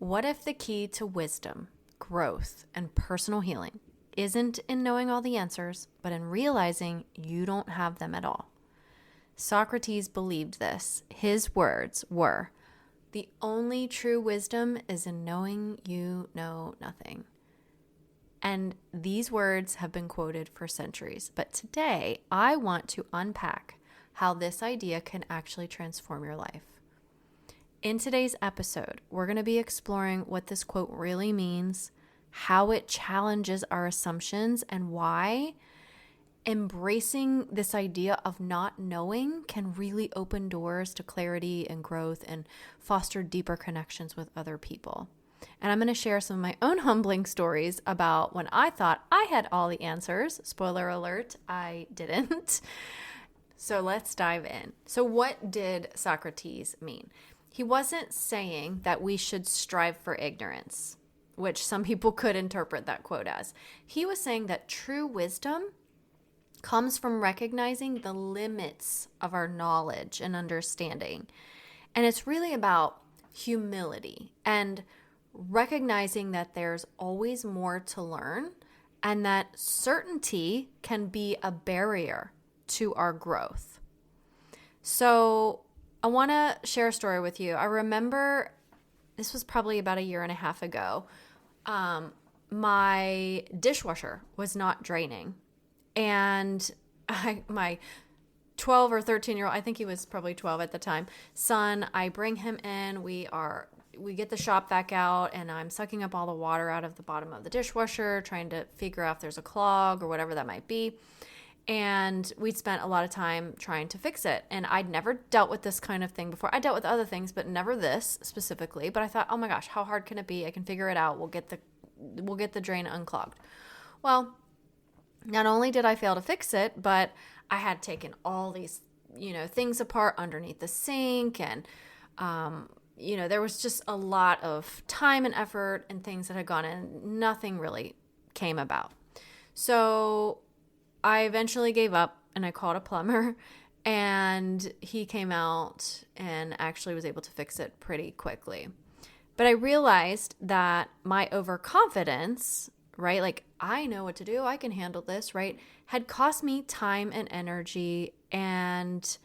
What if the key to wisdom, growth, and personal healing isn't in knowing all the answers, but in realizing you don't have them at all? Socrates believed this. His words were, "The only true wisdom is in knowing you know nothing." And these words have been quoted for centuries. But today, I want to unpack how this idea can actually transform your life. In today's episode, we're going to be exploring what this quote really means, how it challenges our assumptions, and why embracing this idea of not knowing can really open doors to clarity and growth and foster deeper connections with other people. And I'm going to share some of my own humbling stories about when I thought I had all the answers. Spoiler alert, I didn't. So let's dive in. So what did Socrates mean? He wasn't saying that we should strive for ignorance, which some people could interpret that quote as. He was saying that true wisdom comes from recognizing the limits of our knowledge and understanding. And it's really about humility and recognizing that there's always more to learn and that certainty can be a barrier to our growth. So I want to share a story with you. I remember this was probably about a year and a half ago. My dishwasher was not draining. And my 12 or 13-year-old, I think he was probably 12 at the time, son, I bring him in. We get the shop vac out, and I'm sucking up all the water out of the bottom of the dishwasher, trying to figure out if there's a clog or whatever that might be. And we'd spent a lot of time trying to fix it. And I'd never dealt with this kind of thing before. I dealt with other things, but never this specifically. But I thought, oh my gosh, how hard can it be? I can figure it out. We'll get the drain unclogged. Well, not only did I fail to fix it, but I had taken all these, things apart underneath the sink. And, there was just a lot of time and effort and things that had gone in. Nothing really came about. So I eventually gave up and I called a plumber, and he came out and actually was able to fix it pretty quickly. But I realized that my overconfidence, right, like I know what to do, I can handle this, right, had cost me time and energy. And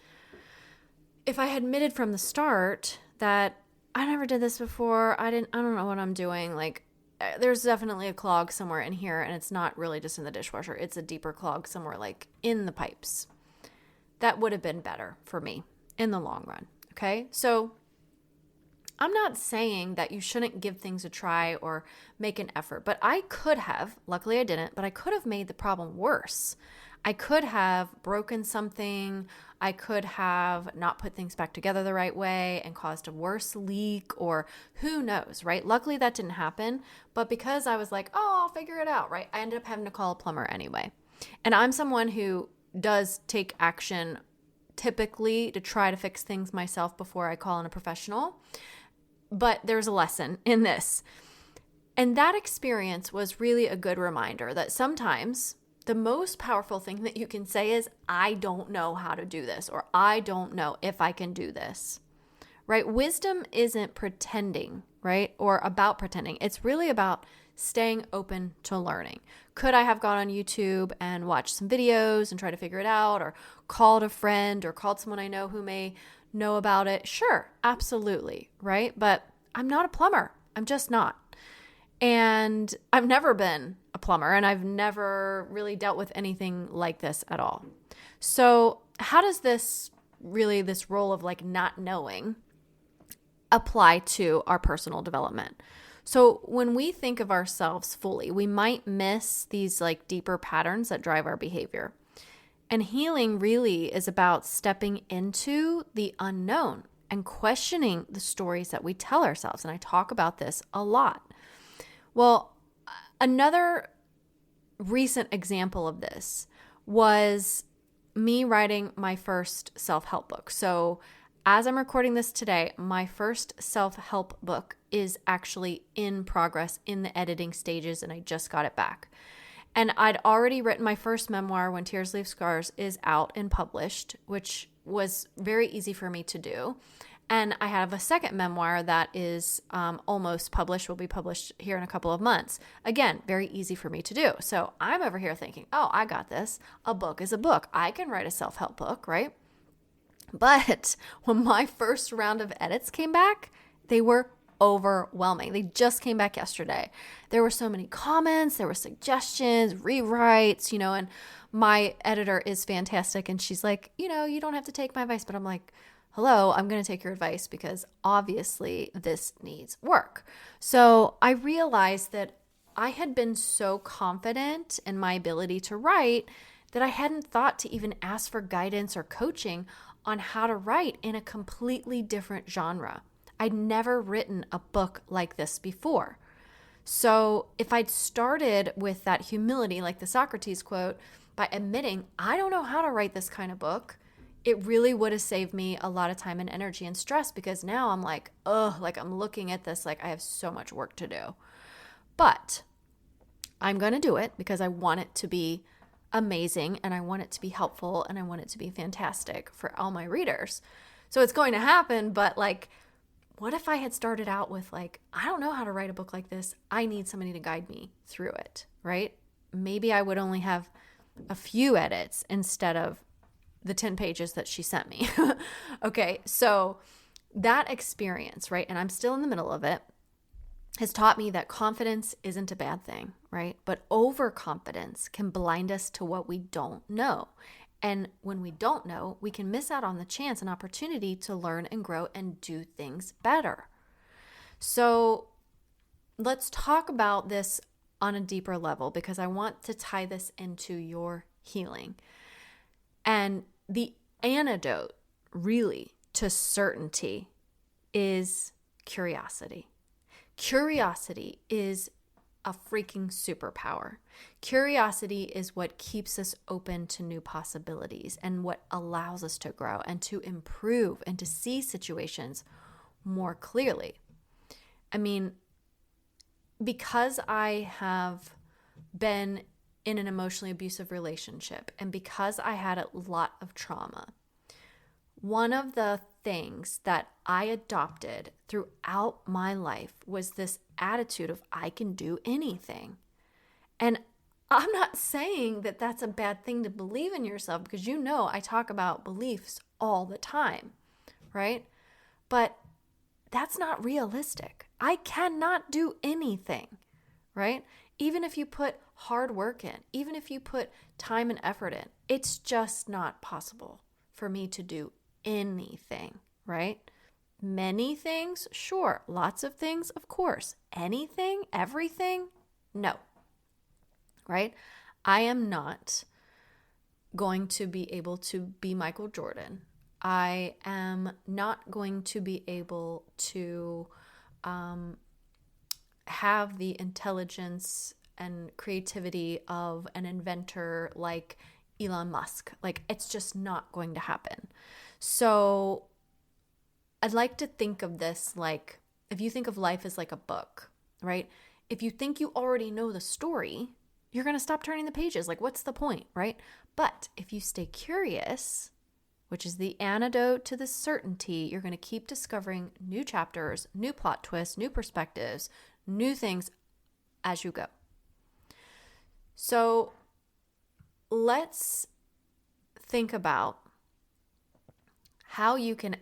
if I had admitted from the start that I never did this before, I don't know what I'm doing, like there's definitely a clog somewhere in here, and it's not really just in the dishwasher. It's a deeper clog somewhere like in the pipes. That would have been better for me in the long run. Okay. So I'm not saying that you shouldn't give things a try or make an effort, but I could have, luckily I didn't, but I could have made the problem worse. I could have broken something. I could have not put things back together the right way and caused a worse leak, or who knows, right? Luckily that didn't happen, but because I was like, oh, I'll figure it out, right? I ended up having to call a plumber anyway. And I'm someone who does take action typically to try to fix things myself before I call in a professional. But there's a lesson in this. And that experience was really a good reminder that sometimes the most powerful thing that you can say is, I don't know how to do this, or I don't know if I can do this, right? Wisdom isn't pretending, right? Or about pretending. It's really about staying open to learning. Could I have gone on YouTube and watched some videos and tried to figure it out, or called a friend or called someone I know who may know about it? Sure, absolutely, right? But I'm not a plumber. I'm just not. And I've never been a plumber, and I've never really dealt with anything like this at all. So how does this role of like not knowing apply to our personal development? So when we think of ourselves fully, we might miss these like deeper patterns that drive our behavior. And healing really is about stepping into the unknown and questioning the stories that we tell ourselves. And I talk about this a lot. Well, another recent example of this was me writing my first self-help book. So as I'm recording this today, my first self-help book is actually in progress in the editing stages, and I just got it back. And I'd already written my first memoir, When Tears Leave Scars, is out and published, which was very easy for me to do. And I have a second memoir that is almost published, will be published here in a couple of months. Again, very easy for me to do. So I'm over here thinking, oh, I got this. A book is a book. I can write a self-help book, right? But when my first round of edits came back, they were overwhelming. They just came back yesterday. There were so many comments, there were suggestions, rewrites, and my editor is fantastic. And she's like, you don't have to take my advice. But I'm like, hello, I'm going to take your advice because obviously this needs work. So I realized that I had been so confident in my ability to write that I hadn't thought to even ask for guidance or coaching on how to write in a completely different genre. I'd never written a book like this before. So if I'd started with that humility, like the Socrates quote, by admitting, I don't know how to write this kind of book, it really would have saved me a lot of time and energy and stress, because now I'm like, I'm looking at this like I have so much work to do. But I'm going to do it because I want it to be amazing and I want it to be helpful and I want it to be fantastic for all my readers. So it's going to happen, but what if I had started out with I don't know how to write a book like this. I need somebody to guide me through it, right? Maybe I would only have a few edits instead of the 10 pages that she sent me. Okay, so that experience, right? And I'm still in the middle of it, has taught me that confidence isn't a bad thing, right? But overconfidence can blind us to what we don't know. And when we don't know, we can miss out on the chance and opportunity to learn and grow and do things better. So let's talk about this on a deeper level, because I want to tie this into your healing. And the antidote really to certainty is curiosity. Curiosity is a freaking superpower. Curiosity is what keeps us open to new possibilities and what allows us to grow and to improve and to see situations more clearly. I mean, because I have been in an emotionally abusive relationship and because I had a lot of trauma, one of the things that I adopted throughout my life was this attitude of I can do anything. And I'm not saying that that's a bad thing to believe in yourself, because I talk about beliefs all the time, right? But that's not realistic. I cannot do anything, right? Even if you put hard work in, even if you put time and effort in, it's just not possible for me to do anything, right? Many things, sure. Lots of things, of course. Anything, everything, no, right? I am not going to be able to be Michael Jordan. I am not going to be able to have the intelligence and creativity of an inventor like Elon Musk. It's just not going to happen. So I'd like to think of this if you think of life as like a book, right? If you think you already know the story, you're going to stop turning the pages. What's the point, right? But if you stay curious, which is the antidote to the certainty, you're going to keep discovering new chapters, new plot twists, new perspectives, new things as you go. So let's think about how you can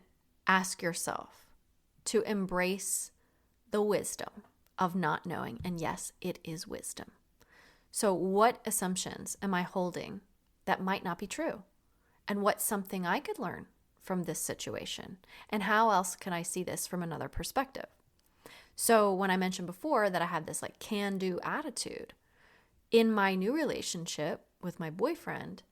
ask yourself to embrace the wisdom of not knowing. And yes, it is wisdom. So what assumptions am I holding that might not be true? And what's something I could learn from this situation? And how else can I see this from another perspective? So when I mentioned before that I had this can-do attitude, in my new relationship with my boyfriend,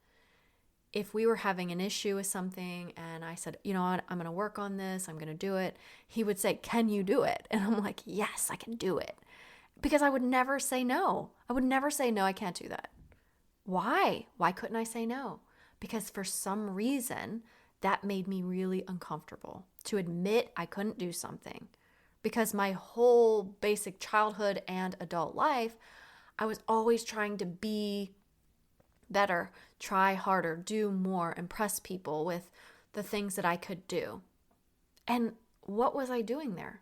if we were having an issue with something and I said, you know what, I'm going to work on this, I'm going to do it, he would say, can you do it? And I'm like, yes, I can do it. Because I would never say no. I would never say, no, I can't do that. Why? Why couldn't I say no? Because for some reason, that made me really uncomfortable to admit I couldn't do something. Because my whole basic childhood and adult life, I was always trying to be better, try harder, do more, impress people with the things that I could do. And what was I doing there?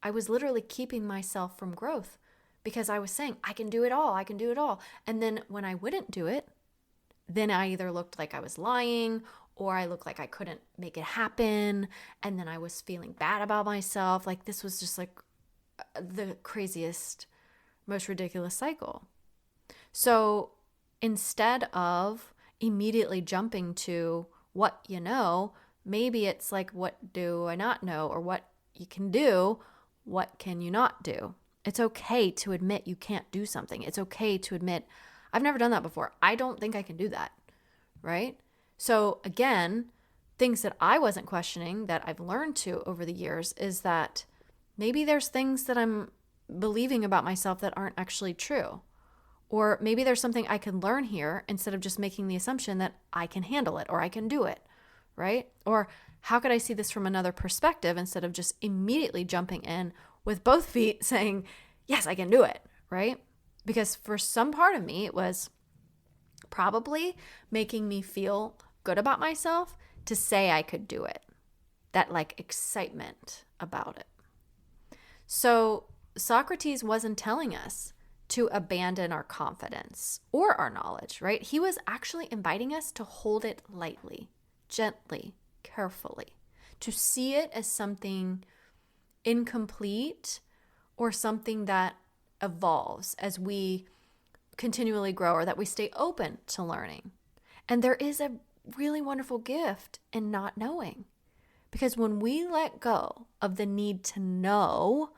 I was literally keeping myself from growth because I was saying, I can do it all. I can do it all. And then when I wouldn't do it, then I either looked like I was lying or I looked like I couldn't make it happen. And then I was feeling bad about myself. Like this was just like the craziest, most ridiculous cycle. So instead of immediately jumping to what you know, maybe it's like, what do I not know? Or what you can do, what can you not do? It's okay to admit you can't do something. It's okay to admit, I've never done that before. I don't think I can do that, right? So again, things that I wasn't questioning that I've learned to over the years is that maybe there's things that I'm believing about myself that aren't actually true. Or maybe there's something I can learn here instead of just making the assumption that I can handle it or I can do it, right? Or how could I see this from another perspective instead of just immediately jumping in with both feet saying, yes, I can do it, right? Because for some part of me, it was probably making me feel good about myself to say I could do it. That like excitement about it. So Socrates wasn't telling us to abandon our confidence or our knowledge, right? He was actually inviting us to hold it lightly, gently, carefully, to see it as something incomplete or something that evolves as we continually grow or that we stay open to learning. And there is a really wonderful gift in not knowing, because when we let go of the need to know,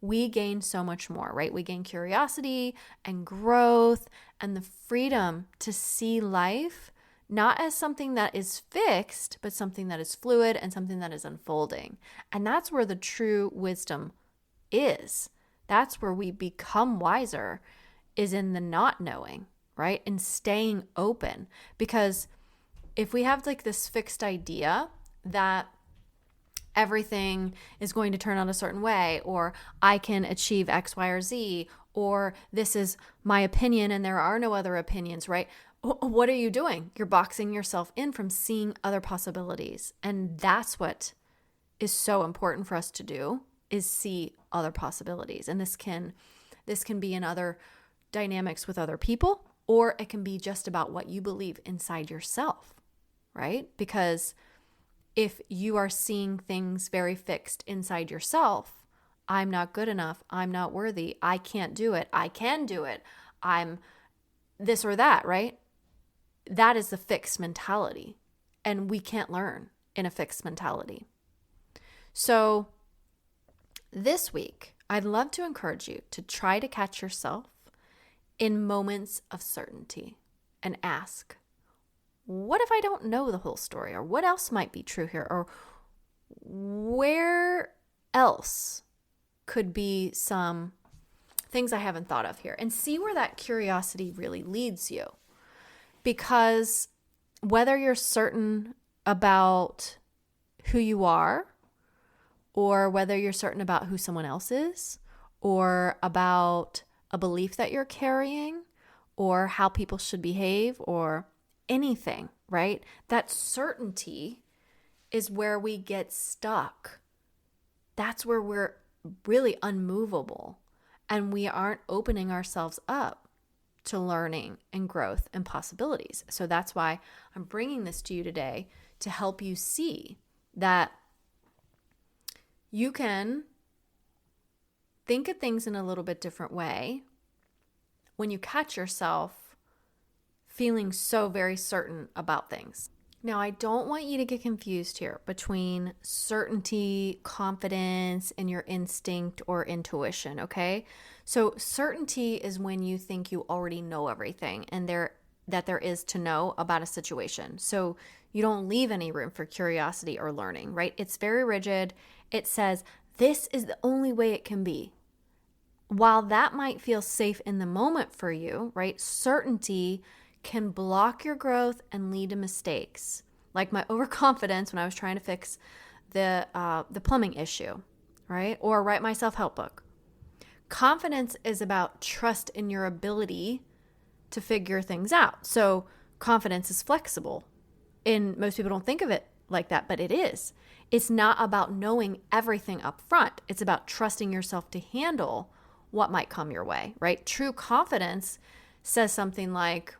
we gain so much more, right? We gain curiosity and growth and the freedom to see life not as something that is fixed, but something that is fluid and something that is unfolding. And that's where the true wisdom is. That's where we become wiser, is in the not knowing, right? And staying open. Because if we have like this fixed idea that everything is going to turn out a certain way, or I can achieve X, Y, or Z, or this is my opinion and there are no other opinions, right? What are you doing? You're boxing yourself in from seeing other possibilities. And that's what is so important for us to do, is see other possibilities. And this can be in other dynamics with other people, or it can be just about what you believe inside yourself, right? Because if you are seeing things very fixed inside yourself, I'm not good enough, I'm not worthy, I can't do it, I can do it, I'm this or that, right? That is the fixed mentality, and we can't learn in a fixed mentality. So this week, I'd love to encourage you to try to catch yourself in moments of certainty and ask, what if I don't know the whole story? Or what else might be true here? Or where else could be some things I haven't thought of here? And see where that curiosity really leads you. Because whether you're certain about who you are, or whether you're certain about who someone else is, or about a belief that you're carrying, or how people should behave, or anything, right? That certainty is where we get stuck. That's where we're really unmovable, and we aren't opening ourselves up to learning and growth and possibilities. So that's why I'm bringing this to you today, to help you see that you can think of things in a little bit different way when you catch yourself feeling so very certain about things. Now, I don't want you to get confused here between certainty, confidence, and your instinct or intuition, okay? So certainty is when you think you already know everything and that there is to know about a situation. So you don't leave any room for curiosity or learning, right? It's very rigid. It says, this is the only way it can be. While that might feel safe in the moment for you, right? Certainty can block your growth and lead to mistakes. Like my overconfidence when I was trying to fix the plumbing issue, right? Or write my self-help book. Confidence is about trust in your ability to figure things out. So confidence is flexible. And most people don't think of it like that, but it is. It's not about knowing everything up front. It's about trusting yourself to handle what might come your way, right? True confidence says something like,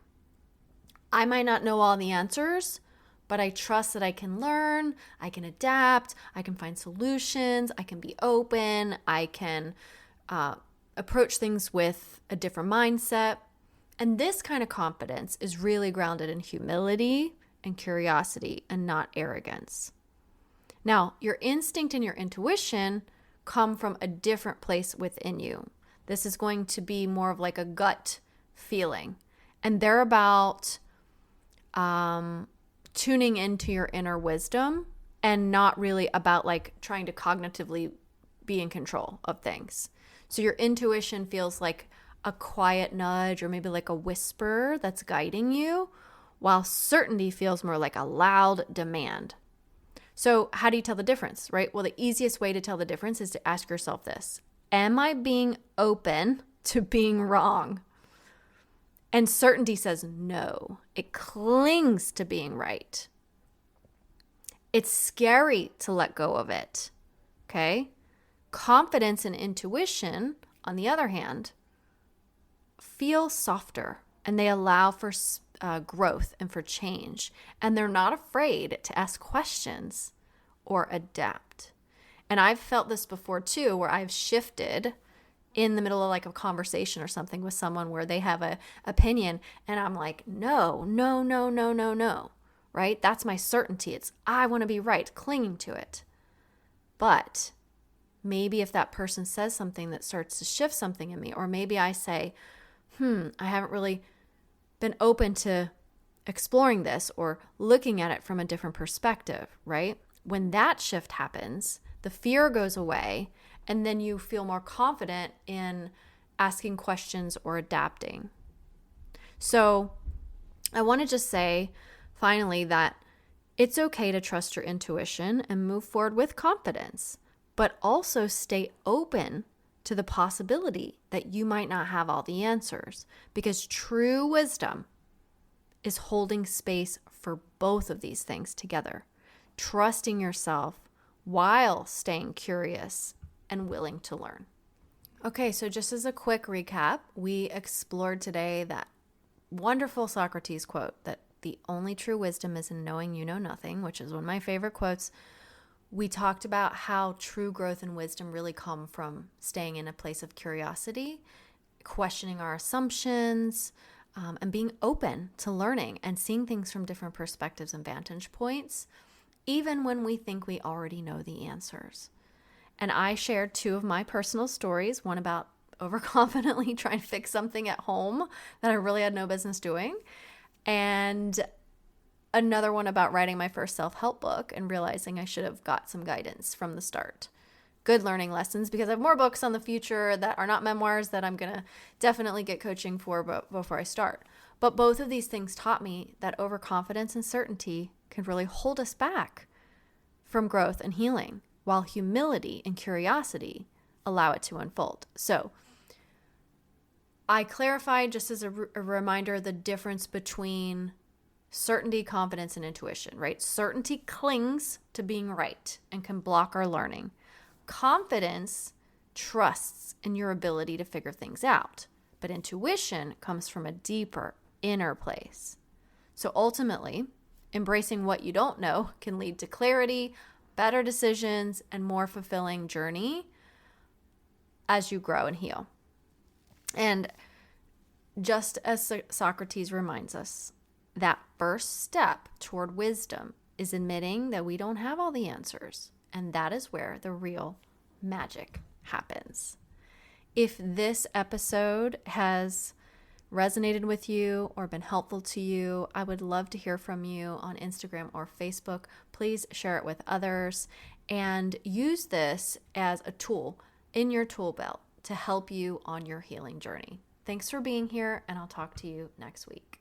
I might not know all the answers, but I trust that I can learn, I can adapt, I can find solutions, I can be open, I can approach things with a different mindset. And this kind of confidence is really grounded in humility and curiosity and not arrogance. Now, your instinct and your intuition come from a different place within you. This is going to be more of like a gut feeling. And they're about tuning into your inner wisdom and not really about like trying to cognitively be in control of things. So your intuition feels like a quiet nudge or maybe like a whisper that's guiding you, while certainty feels more like a loud demand. So how do you tell the difference, right? Well, the easiest way to tell the difference is to ask yourself this: am I being open to being wrong? And certainty says no. It clings to being right. It's scary to let go of it, okay? Confidence and intuition, on the other hand, feel softer, and they allow for growth and for change. And they're not afraid to ask questions or adapt. And I've felt this before too, where I've shifted in the middle of like a conversation or something with someone where they have an opinion, and I'm like, no, right? That's my certainty. It's, I want to be right, clinging to it. But maybe if that person says something that starts to shift something in me, or maybe I say, I haven't really been open to exploring this or looking at it from a different perspective, right? When that shift happens, the fear goes away, and then you feel more confident in asking questions or adapting. So I want to just say finally that it's okay to trust your intuition and move forward with confidence, but also stay open to the possibility that you might not have all the answers, because true wisdom is holding space for both of these things together, trusting yourself while staying curious and willing to learn. Okay, so just as a quick recap, we explored today that wonderful Socrates quote that the only true wisdom is in knowing you know nothing, which is one of my favorite quotes. We talked about how true growth and wisdom really come from staying in a place of curiosity, questioning our assumptions, and being open to learning and seeing things from different perspectives and vantage points, even when we think we already know the answers. And I shared 2 of my personal stories, one about overconfidently trying to fix something at home that I really had no business doing, and another one about writing my first self-help book and realizing I should have got some guidance from the start. Good learning lessons, because I have more books on the future that are not memoirs that I'm going to definitely get coaching for before I start. But both of these things taught me that overconfidence and certainty can really hold us back from growth and healing, while humility and curiosity allow it to unfold. So I clarified, just as a reminder, the difference between certainty, confidence, and intuition, right? Certainty clings to being right and can block our learning. Confidence trusts in your ability to figure things out, but intuition comes from a deeper inner place. So ultimately, embracing what you don't know can lead to clarity, better decisions, and more fulfilling journey as you grow and heal. And just as Socrates reminds us, that first step toward wisdom is admitting that we don't have all the answers, and that is where the real magic happens. If this episode has resonated with you or been helpful to you, I would love to hear from you on Instagram or Facebook. Please share it with others and use this as a tool in your tool belt to help you on your healing journey. Thanks for being here, and I'll talk to you next week.